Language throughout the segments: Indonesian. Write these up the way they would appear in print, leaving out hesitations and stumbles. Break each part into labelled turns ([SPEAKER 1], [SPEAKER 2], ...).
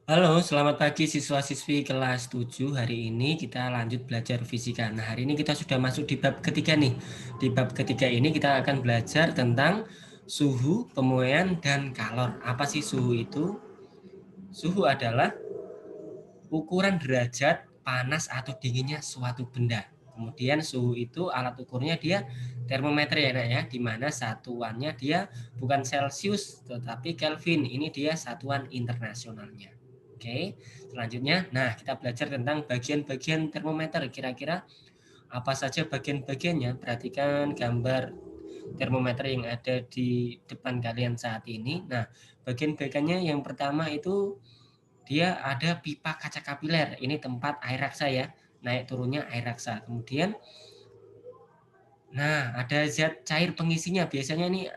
[SPEAKER 1] Halo, selamat pagi siswa-siswi kelas 7. Hari ini kita lanjut belajar fisika. Nah, hari ini kita sudah masuk di bab ketiga nih. Di bab ketiga ini kita akan belajar tentang suhu, pemuaian, dan kalor. Apa sih suhu itu? Suhu adalah ukuran derajat panas atau dinginnya suatu benda. Kemudian suhu itu alat ukurnya dia termometer ya nak ya, di mana satuannya dia bukan Celcius tetapi Kelvin. Ini dia satuan internasionalnya. Oke, selanjutnya, nah kita belajar tentang bagian-bagian termometer. Kira-kira apa saja bagian-bagiannya? Perhatikan gambar termometer yang ada di depan kalian saat ini. Nah, bagian-bagiannya yang pertama itu dia ada pipa kaca kapiler. Ini tempat air raksa ya, naik turunnya air raksa. Kemudian, nah ada zat cair pengisinya. Biasanya ini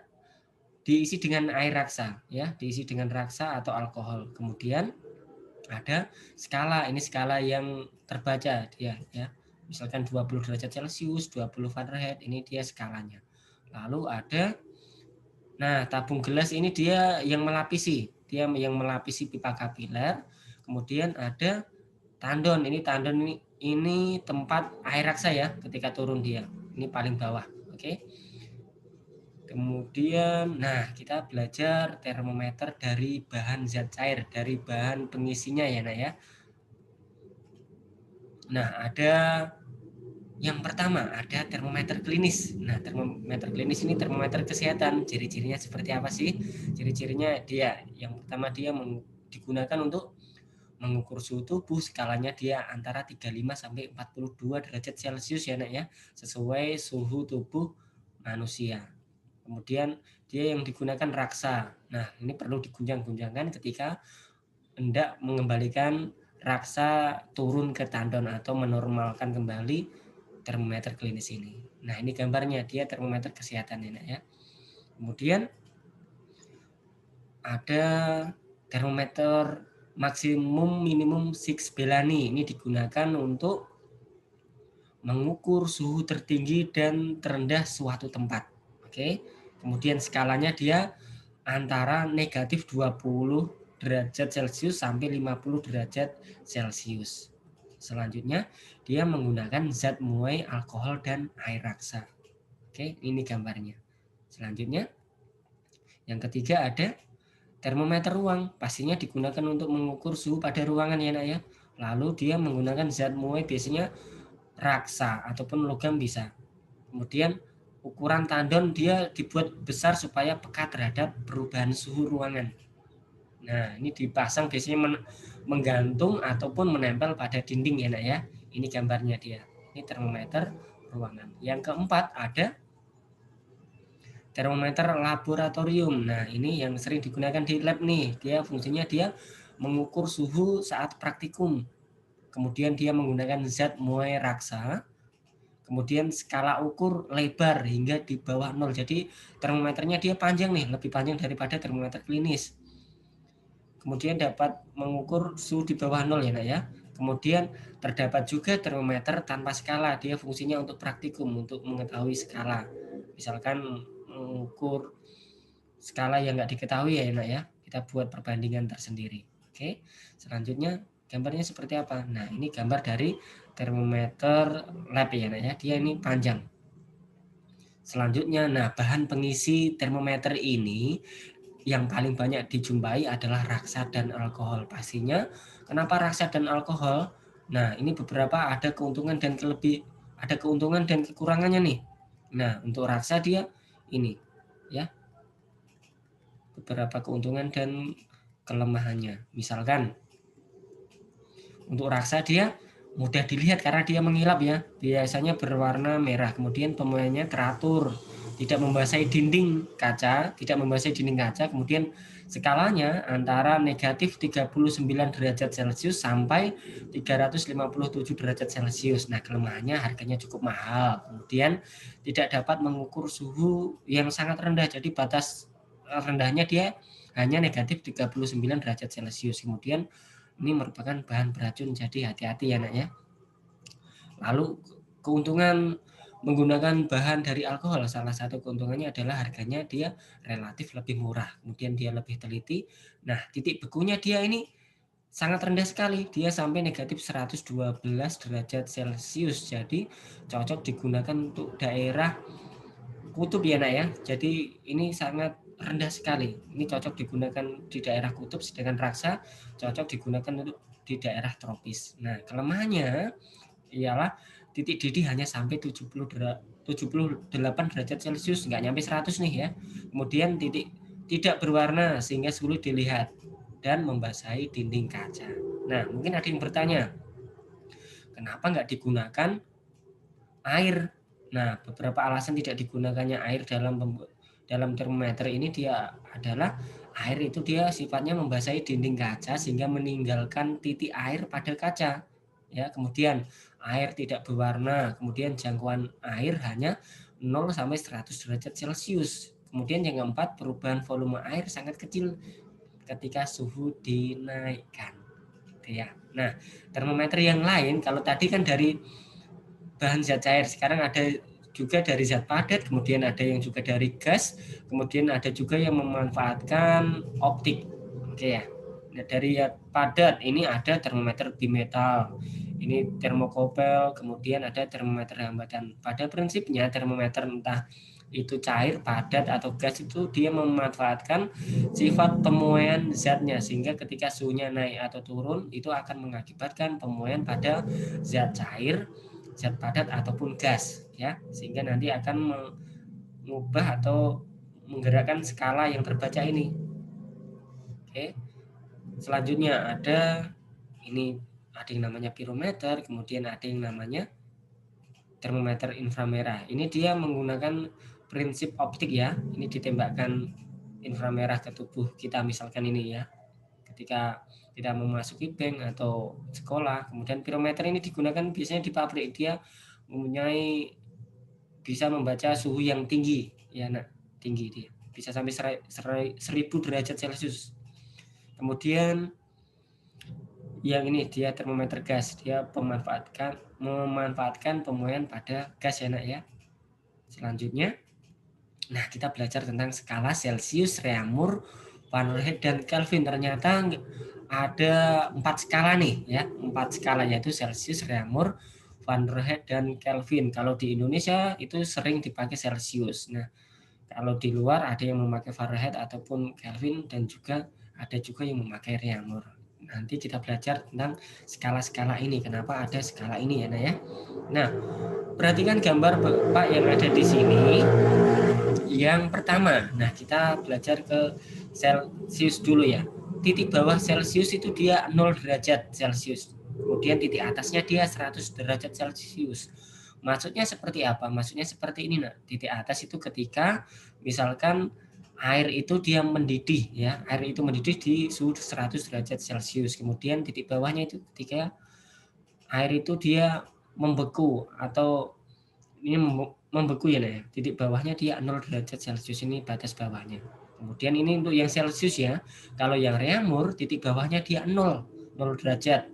[SPEAKER 1] diisi dengan air raksa ya, diisi dengan raksa atau alkohol. Kemudian ada skala, ini skala yang terbaca dia ya. Misalkan 20 derajat Celcius, 20 Fahrenheit, ini dia skalanya. Lalu ada, nah tabung gelas ini dia yang melapisi, pipa kapiler. Kemudian ada tandon, ini tempat air raksa ya ketika turun dia. Ini paling bawah. Oke. Kemudian, nah kita belajar termometer dari bahan zat cair, dari bahan pengisinya ya, nak ya. Nah, ada yang pertama, ada termometer klinis. Nah, termometer klinis ini termometer kesehatan. Ciri-cirinya seperti apa sih? Ciri-cirinya dia, yang pertama dia digunakan untuk mengukur suhu tubuh, skalanya dia antara 35 sampai 42 derajat Celcius ya, nak ya, sesuai suhu tubuh manusia. Kemudian dia yang digunakan raksa. Nah, ini perlu digunjang-gunjangkan ketika hendak mengembalikan raksa turun ke tandon atau menormalkan kembali termometer klinis ini. Nah, ini gambarnya, dia termometer kesehatan ya, nak ya. Kemudian ada termometer maksimum minimum Six Bellani. Ini digunakan untuk mengukur suhu tertinggi dan terendah suatu tempat. Oke. Kemudian skalanya dia antara negatif 20 derajat Celcius sampai 50 derajat Celcius. Selanjutnya, dia menggunakan zat muai, alkohol, dan air raksa. Oke, ini gambarnya. Selanjutnya, yang ketiga ada termometer ruang. Pastinya digunakan untuk mengukur suhu pada ruangan ya nak ya. Lalu dia menggunakan zat muai, biasanya raksa ataupun logam bisa. Kemudian ukuran tandon dia dibuat besar supaya peka terhadap perubahan suhu ruangan. Nah, ini dipasang biasanya menggantung ataupun menempel pada dinding ya nak ya. Ini gambarnya dia. Ini termometer ruangan. Yang keempat ada termometer laboratorium. Nah, ini yang sering digunakan di lab nih. Dia fungsinya dia mengukur suhu saat praktikum. Kemudian dia menggunakan zat muai raksa. Kemudian skala ukur lebar hingga di bawah 0. Jadi termometernya dia panjang nih, lebih panjang daripada termometer klinis. Kemudian dapat mengukur suhu di bawah 0 ya nak ya. Kemudian terdapat juga termometer tanpa skala. Dia fungsinya untuk praktikum, untuk mengetahui skala. Misalkan mengukur skala yang nggak diketahui ya nak ya. Kita buat perbandingan tersendiri. Oke. Selanjutnya gambarnya seperti apa? Nah, ini gambar dari termometer lab ya nak ya. Dia ini panjang. Selanjutnya, nah bahan pengisi termometer ini yang paling banyak dijumpai adalah raksa dan alkohol. Pastinya, kenapa raksa dan alkohol? Nah, ini beberapa ada keuntungan dan ada keuntungan dan kekurangannya nih. Nah, untuk raksa dia ini ya, beberapa keuntungan dan kelemahannya. Misalkan untuk raksa dia mudah dilihat karena dia mengilap ya. Biasanya berwarna merah. Kemudian pemuaiannya teratur, tidak membasahi dinding kaca, Kemudian skalanya antara negatif 39 derajat Celcius sampai 357 derajat Celcius. Nah, kelemahannya harganya cukup mahal. Kemudian tidak dapat mengukur suhu yang sangat rendah. Jadi batas rendahnya dia hanya negatif 39 derajat Celcius. Kemudian ini merupakan bahan beracun, jadi hati-hati ya nak ya. Lalu keuntungan menggunakan bahan dari alkohol, salah satu keuntungannya adalah harganya dia relatif lebih murah, kemudian dia lebih teliti. Nah, titik bekunya dia ini sangat rendah sekali, dia sampai negatif 112 derajat Celcius. Jadi cocok digunakan untuk daerah kutub ya nak ya. Jadi ini sangat rendah sekali. Ini cocok digunakan di daerah kutub, sedangkan raksa cocok digunakan untuk di daerah tropis. Nah, kelemahannya ialah titik didih hanya sampai 78 derajat Celcius, nggak nyampe 100 nih ya. Kemudian titik tidak berwarna sehingga sulit dilihat dan membasahi dinding kaca. Nah, mungkin ada yang bertanya, kenapa nggak digunakan air? Nah, beberapa alasan tidak digunakannya air dalam termometer ini dia adalah air itu dia sifatnya membasahi dinding kaca sehingga meninggalkan titik air pada kaca. Ya, kemudian air tidak berwarna, kemudian jangkauan air hanya 0 sampai 100 derajat Celcius. Kemudian yang keempat, perubahan volume air sangat kecil ketika suhu dinaikkan. Ya. Nah, termometer yang lain kalau tadi kan dari bahan zat cair, sekarang ada juga dari zat padat, kemudian ada yang juga dari gas, kemudian ada juga yang memanfaatkan optik. Oke ya. Nah, dari zat padat ini ada termometer bimetal, ini termokopel, kemudian ada termometer hambatan. Pada prinsipnya termometer entah itu cair, padat atau gas itu dia memanfaatkan sifat pemuaian zatnya sehingga ketika suhunya naik atau turun itu akan mengakibatkan pemuaian pada zat cair, zat padat ataupun gas ya, sehingga nanti akan mengubah atau menggerakkan skala yang terbaca ini. Oke. Selanjutnya ada yang namanya pirometer, kemudian ada yang namanya termometer inframerah. Ini dia menggunakan prinsip optik ya. Ini ditembakkan inframerah ke tubuh kita misalkan ini ya. Ketika kita memasuki bank atau sekolah, kemudian pirometer ini digunakan biasanya di pabrik, dia mempunyai bisa membaca suhu yang tinggi ya nak, tinggi dia bisa sampai 1000 derajat Celcius. Kemudian yang ini dia termometer gas, dia memanfaatkan pemuaian pada gas ya nak ya. Selanjutnya, nah kita belajar tentang skala Celcius, Reaumur, Fahrenheit dan Kelvin. Ternyata ada 4 skala nih ya, 4 skala yaitu Celcius, Reaumur, Fahrenheit dan Kelvin. Kalau di Indonesia itu sering dipakai Celcius. Nah, kalau di luar ada yang memakai Fahrenheit ataupun Kelvin dan juga ada juga yang memakai Reaumur. Nanti kita belajar tentang skala-skala ini. Kenapa ada skala ini ya, Nah ya. Nah, perhatikan gambar Bapak yang ada di sini. Yang pertama, nah kita belajar ke Celcius dulu ya. Titik bawah Celcius itu dia 0 derajat Celcius. Kemudian titik atasnya dia 100 derajat Celcius. Maksudnya seperti apa? Maksudnya seperti ini nak. Titik atas itu ketika misalkan air itu dia mendidih ya. Air itu mendidih di suhu 100 derajat Celcius. Kemudian titik bawahnya itu ketika air itu dia membeku atau ini membeku ya nah. Titik bawahnya dia 0 derajat Celcius, ini batas bawahnya. Kemudian ini untuk yang Celcius ya. Kalau yang Reaumur titik bawahnya dia 0 derajat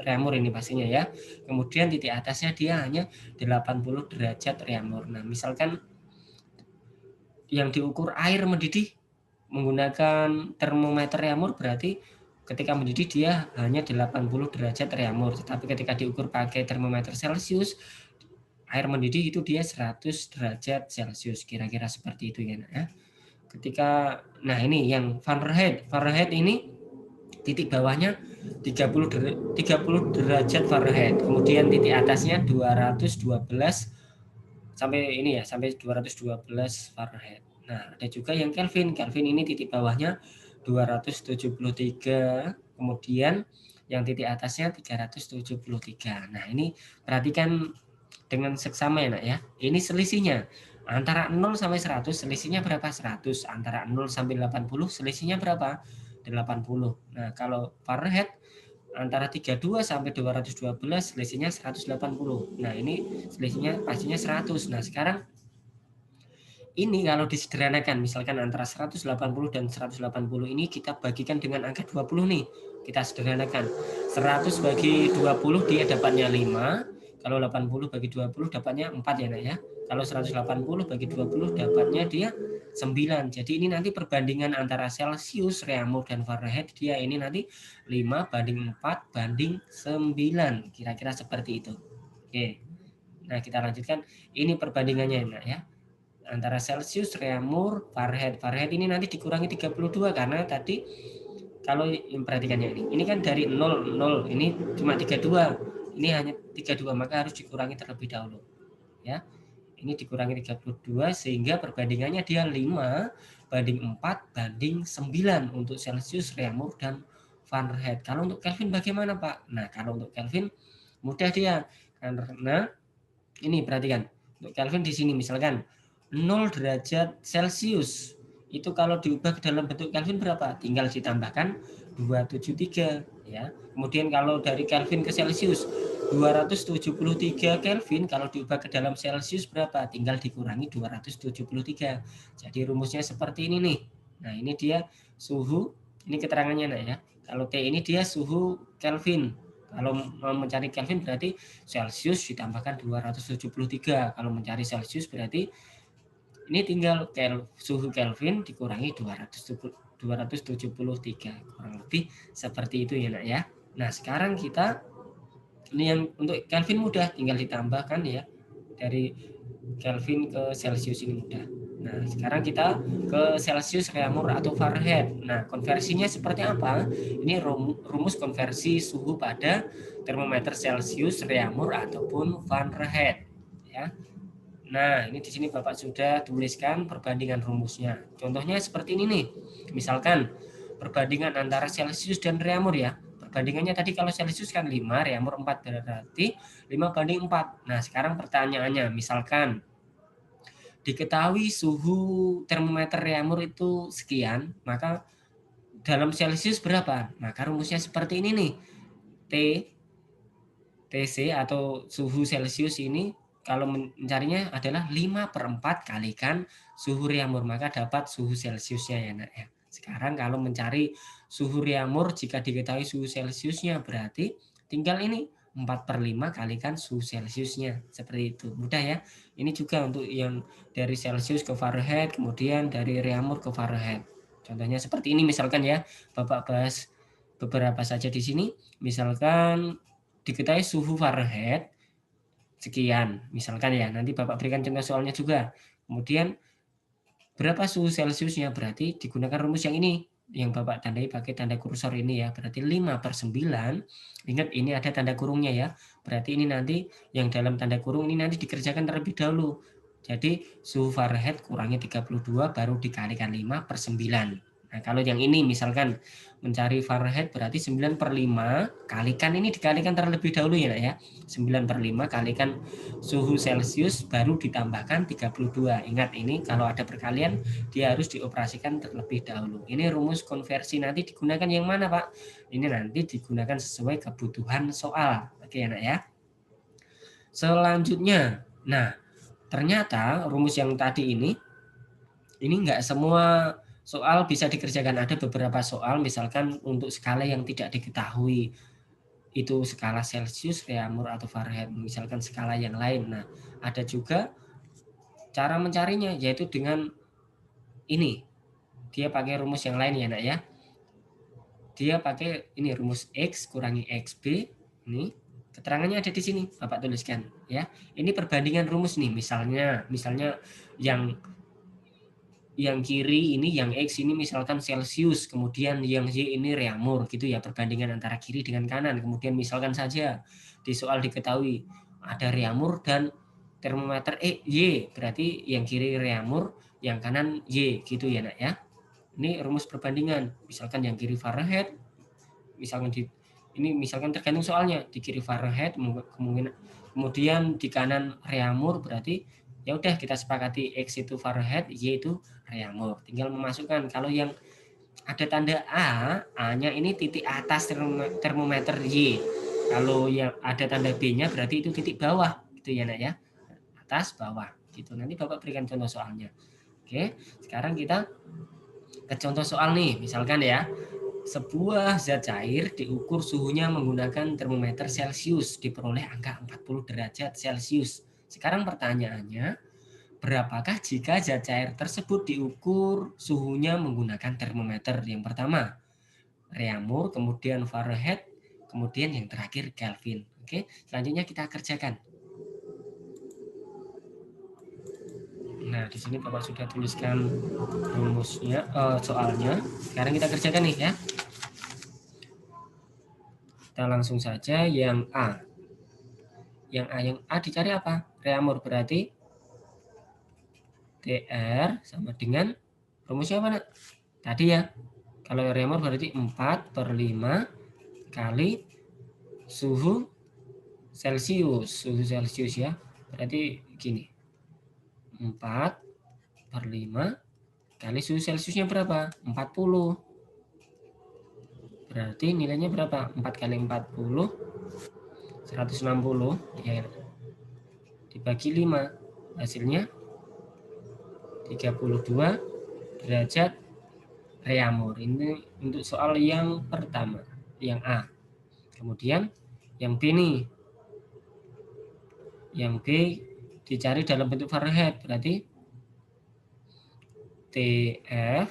[SPEAKER 1] Reaumur ini pastinya ya. Kemudian titik atasnya dia hanya 80 derajat Reaumur. Nah, misalkan yang diukur air mendidih menggunakan termometer Reaumur berarti ketika mendidih dia hanya 80 derajat Reaumur. Tetapi ketika diukur pakai termometer Celcius, air mendidih itu dia 100 derajat Celcius, kira-kira seperti itu ya. Nah, ketika ini yang Fahrenheit ini titik bawahnya 30 derajat Fahrenheit, kemudian titik atasnya 212 sampai 212 Fahrenheit. Nah, ada juga yang Kelvin ini titik bawahnya 273, kemudian yang titik atasnya 373. Nah, ini perhatikan dengan seksama ya nak ya. Ini selisihnya antara 0 sampai 100 selisihnya berapa? 100. Antara 0 sampai 80 selisihnya berapa? 80. Nah, kalau Fahrenheit antara 32 sampai 212 selisihnya 180. Nah, ini selisihnya pastinya 100. Nah, sekarang ini kalau disederhanakan misalkan antara 180 dan 180 ini kita bagikan dengan angka 20 nih. Kita sederhanakan. 100 bagi 20 dia dapatnya 5. Kalau 80 bagi 20 dapatnya 4 ya nak ya. Kalau 180 bagi 20 dapatnya dia 9. Jadi ini nanti perbandingan antara Celsius, Reaumur, dan Fahrenheit dia ini nanti 5 banding 4 banding 9. Kira-kira seperti itu. Oke. Nah, kita lanjutkan. Ini perbandingannya nah, ya. Antara Celsius, Reaumur, Fahrenheit. Fahrenheit ini nanti dikurangi 32 karena tadi kalau perhatikannya ini kan dari 0, ini cuma 32. Ini hanya 32, maka harus dikurangi terlebih dahulu. Ya. Ini dikurangi 32 sehingga perbandingannya dia 5 banding 4 banding 9 untuk Celsius, Reaumur, dan Fahrenheit. Kalau untuk Kelvin bagaimana, Pak? Nah, kalau untuk Kelvin mudah dia karena ini perhatikan. Untuk Kelvin di sini misalkan 0 derajat Celsius itu kalau diubah ke dalam bentuk Kelvin berapa? Tinggal ditambahkan 273 ya. Kemudian kalau dari Kelvin ke Celsius 273 Kelvin kalau diubah ke dalam Celsius berapa? Tinggal dikurangi 273. Jadi rumusnya seperti ini nih. Nah, ini dia suhu, ini keterangannya nah ya. Kalau T ini dia suhu Kelvin. Kalau mau mencari Kelvin berarti Celsius ditambahkan 273. Kalau mencari Celsius berarti ini tinggal suhu Kelvin dikurangi 273. Kurang lebih seperti itu ya nak ya. Nah, sekarang kita ini yang untuk Kelvin mudah, tinggal ditambahkan ya. Dari Kelvin ke Celsius ini mudah. Nah, sekarang kita ke Celsius, Reaumur, atau Fahrenheit. Nah, konversinya seperti apa? Ini rumus konversi suhu pada termometer Celsius, Reaumur, ataupun Fahrenheit. Ya. Nah, ini di sini Bapak sudah tuliskan perbandingan rumusnya. Contohnya seperti ini nih. Misalkan perbandingan antara Celsius dan Reaumur ya. Perbandingannya tadi kalau Celsius kan 5, Reaumur 4, berarti 5 banding 4. Nah, sekarang pertanyaannya, misalkan diketahui suhu termometer Reaumur itu sekian, maka dalam Celsius berapa? Maka rumusnya seperti ini nih. TC atau suhu Celsius ini kalau mencarinya adalah 5/4 kalikan suhu Reaumur, maka dapat suhu Celsiusnya ya nak ya. Sekarang kalau mencari suhu Reaumur jika diketahui suhu Celsiusnya berarti tinggal ini 4/5 kalikan suhu Celsiusnya. Seperti itu. Mudah ya. Ini juga untuk yang dari Celsius ke Fahrenheit, kemudian dari Reaumur ke Fahrenheit. Contohnya seperti ini misalkan ya. Bapak bahas beberapa saja di sini. Misalkan diketahui suhu Fahrenheit sekian, misalkan ya. Nanti Bapak berikan contoh soalnya juga. Kemudian berapa suhu Celsiusnya? Berarti digunakan rumus yang ini yang Bapak tandai pakai tanda kursor ini ya. Berarti 5/9. Ingat ini ada tanda kurungnya ya. Berarti ini nanti yang dalam tanda kurung ini nanti dikerjakan terlebih dahulu. Jadi suhu Fahrenheit kurangi 32 baru dikalikan 5/9. Nah, kalau yang ini misalkan mencari Fahrenheit berarti 9/5 kalikan ini dikalikan terlebih dahulu ya nak ya. 9/5 kalikan suhu Celsius baru ditambahkan 32. Ingat ini kalau ada perkalian dia harus dioperasikan terlebih dahulu. Ini rumus konversi nanti digunakan yang mana Pak? Ini nanti digunakan sesuai kebutuhan soal. Oke ya nak ya. Selanjutnya, nah ternyata rumus yang tadi ini enggak semua soal bisa dikerjakan. Ada beberapa soal misalkan untuk skala yang tidak diketahui itu skala Celsius, Reaumur, atau Fahrenheit, misalkan skala yang lain. Nah, ada juga cara mencarinya yaitu dengan ini. Dia pakai rumus yang lain ya nak ya. Dia pakai ini rumus X kurangi XB. Ini keterangannya ada di sini. Bapak tuliskan ya. Ini perbandingan rumus nih. Misalnya yang kiri ini, yang X ini misalkan Celsius, kemudian yang Y ini Reaumur gitu ya, perbandingan antara kiri dengan kanan. Kemudian misalkan saja di soal diketahui ada Reaumur dan termometer Y, berarti yang kiri Reaumur, yang kanan Y gitu ya nak ya. Ini rumus perbandingan. Misalkan yang kiri Fahrenheit, misalkan tergantung soalnya, di kiri Fahrenheit kemudian di kanan Reaumur, berarti ya udah kita sepakati X itu Fahrenheit, Y itu Reaumur. Tinggal memasukkan. Kalau yang ada tanda A-nya ini titik atas termometer Y. Kalau yang ada tanda B-nya berarti itu titik bawah gitu ya nak ya. Atas bawah gitu. Nanti Bapak berikan contoh soalnya. Oke, sekarang kita ke contoh soal nih. Misalkan ya, sebuah zat cair diukur suhunya menggunakan termometer Celsius, diperoleh angka 40 derajat Celsius. Sekarang pertanyaannya, Berapakah jika zat cair tersebut diukur suhunya menggunakan termometer? Yang pertama, Reaumur, kemudian Fahrenheit, kemudian yang terakhir Kelvin. Oke, selanjutnya kita kerjakan. Nah, di sini Bapak sudah tuliskan rumusnya, soalnya. Sekarang kita kerjakan nih ya. Kita langsung saja yang A. Yang A dicari apa? Reaumur, berarti TR sama dengan rumusnya apa, Nak? Tadi ya. Kalau reaumur berarti 4/5 kali suhu Celcius. Suhu Celcius ya. Berarti gini. 4/5 kali suhu Celciusnya berapa? 40. Berarti nilainya berapa? 4 kali 40 160 ya. Dibagi 5 hasilnya 32 derajat reaumur. Ini untuk soal yang pertama, yang A. Kemudian yang B nih. Yang B dicari dalam bentuk Fahrenheit, berarti TF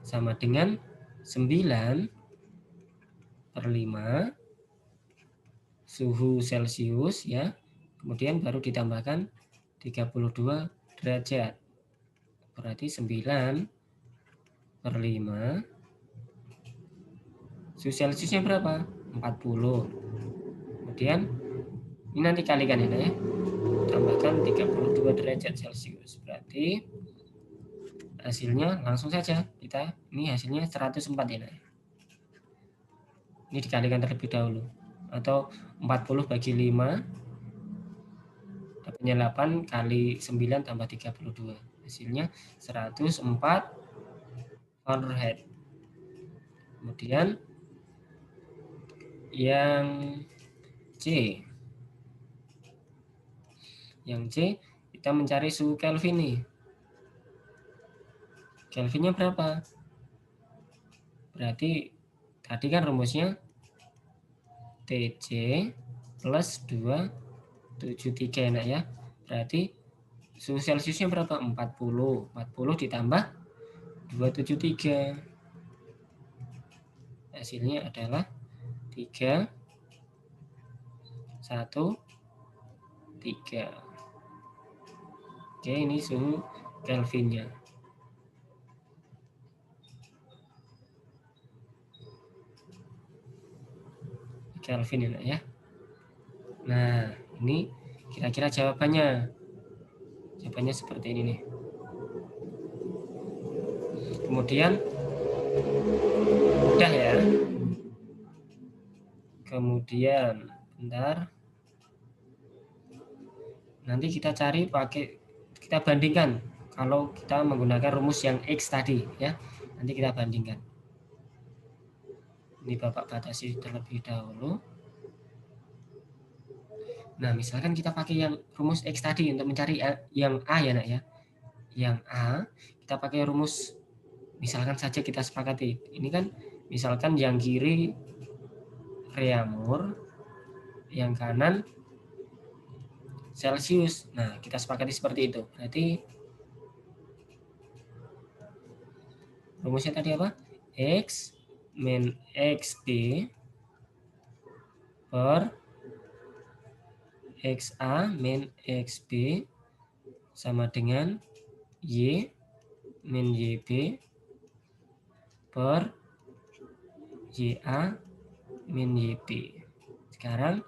[SPEAKER 1] sama dengan 9/5 suhu Celcius ya. Kemudian baru ditambahkan 32 derajat. Berarti 9/5 suhu Celciusnya berapa? 40. Kemudian ini nanti kalikan ya. Tambahkan 32 derajat Celcius. Berarti hasilnya langsung saja kita, ini hasilnya 104 ya. Ini dikalikan terlebih dahulu. Atau 40 bagi 5 dapatnya 8 kali 9 tambah 32. Hasilnya 104 Fahrenheit. Kemudian yang C. Yang C kita mencari suhu Kelvin nih. Kelvinnya berapa? Berarti tadi kan rumusnya TC plus 273 enak ya. Berarti suhu Celciusnya berapa? 40. 40 ditambah 273. Hasilnya adalah 3 1 3. Oke, ini suhu Kelvinnya. Kelvin ya. Nah, ini kira-kira jawabannya. Jawabannya seperti ini nih. Kemudian udah ya. Kemudian bentar. Nanti kita cari kita bandingkan kalau kita menggunakan rumus yang X tadi ya. Nanti kita bandingkan. Ini Bapak batasi terlebih dahulu. Nah, misalkan kita pakai yang rumus X tadi untuk mencari yang A ya, Nak ya. Yang A, kita pakai rumus, misalkan saja kita sepakati. Ini kan misalkan yang kiri reaumur, yang kanan Celcius. Nah, kita sepakati seperti itu. Berarti rumusnya tadi apa? X min XB per XA min XB sama dengan Y min YB per YA min YB. Sekarang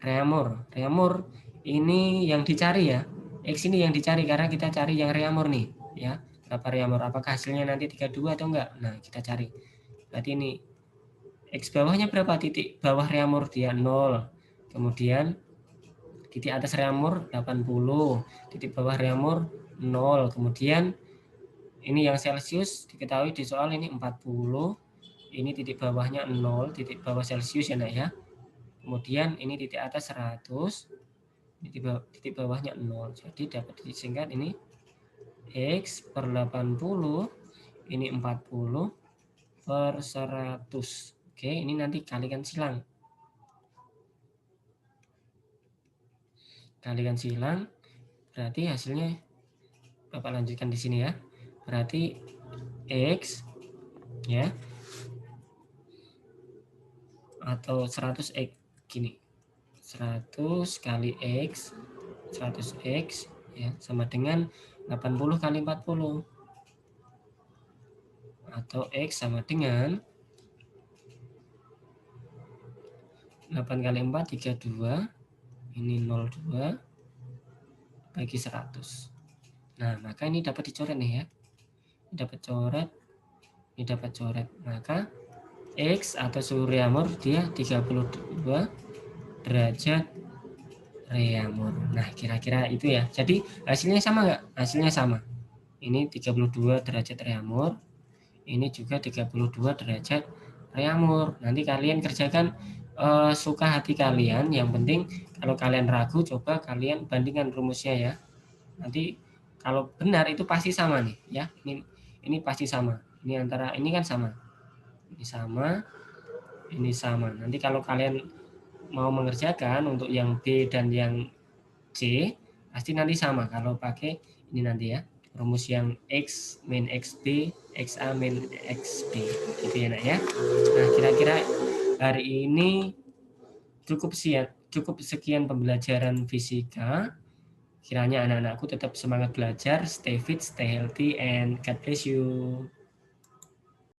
[SPEAKER 1] reaumur. Reaumur ini yang dicari ya. X ini yang dicari karena kita cari yang reaumur nih ya. Berapa reaumur? Apakah hasilnya nanti 32 atau enggak? Nah, kita cari. Berarti ini X bawahnya berapa? Titik bawah reaumur dia 0. Kemudian titik atas reaumur 80. Titik bawah reaumur 0. Kemudian ini yang Celcius diketahui di soal ini 40. Ini titik bawahnya 0, titik bawah Celcius ya, Nak ya. Kemudian ini titik atas 100. Titik bawahnya 0. Jadi dapat disingkat ini X per 80. Ini 40 per 100. Oke, ini nanti kalikan silang. Kalikan silang Berarti hasilnya Bapak lanjutkan di sini ya. Berarti X ya atau 100x gini. 100 kali X 100x ya sama dengan 80 kali 40 atau X sama dengan 8 kali 4 32 ini 02 bagi 100. Nah, maka ini dapat dicoret nih ya. Ini dapat coret, ini dapat coret. Maka X atau suhu reamur dia 32 derajat reamur. Nah, kira-kira itu ya. Jadi hasilnya sama nggak? Hasilnya sama. Ini 32 derajat reamur. Ini juga 32 derajat reamur. Nanti kalian kerjakan suka hati kalian. Yang penting kalau kalian ragu, coba kalian bandingkan rumusnya ya. Nanti kalau benar itu pasti sama nih ya. Ini pasti sama. Ini antara ini kan sama. Ini sama. Ini sama. Nanti kalau kalian mau mengerjakan untuk yang B dan yang C pasti nanti sama kalau pakai ini nanti ya. Rumus yang X min XB, XA min XB gitu ya nak ya. Nah, kira-kira hari ini cukup sekian pembelajaran fisika. Kiranya anak-anakku tetap semangat belajar, stay fit, stay healthy, and God bless you.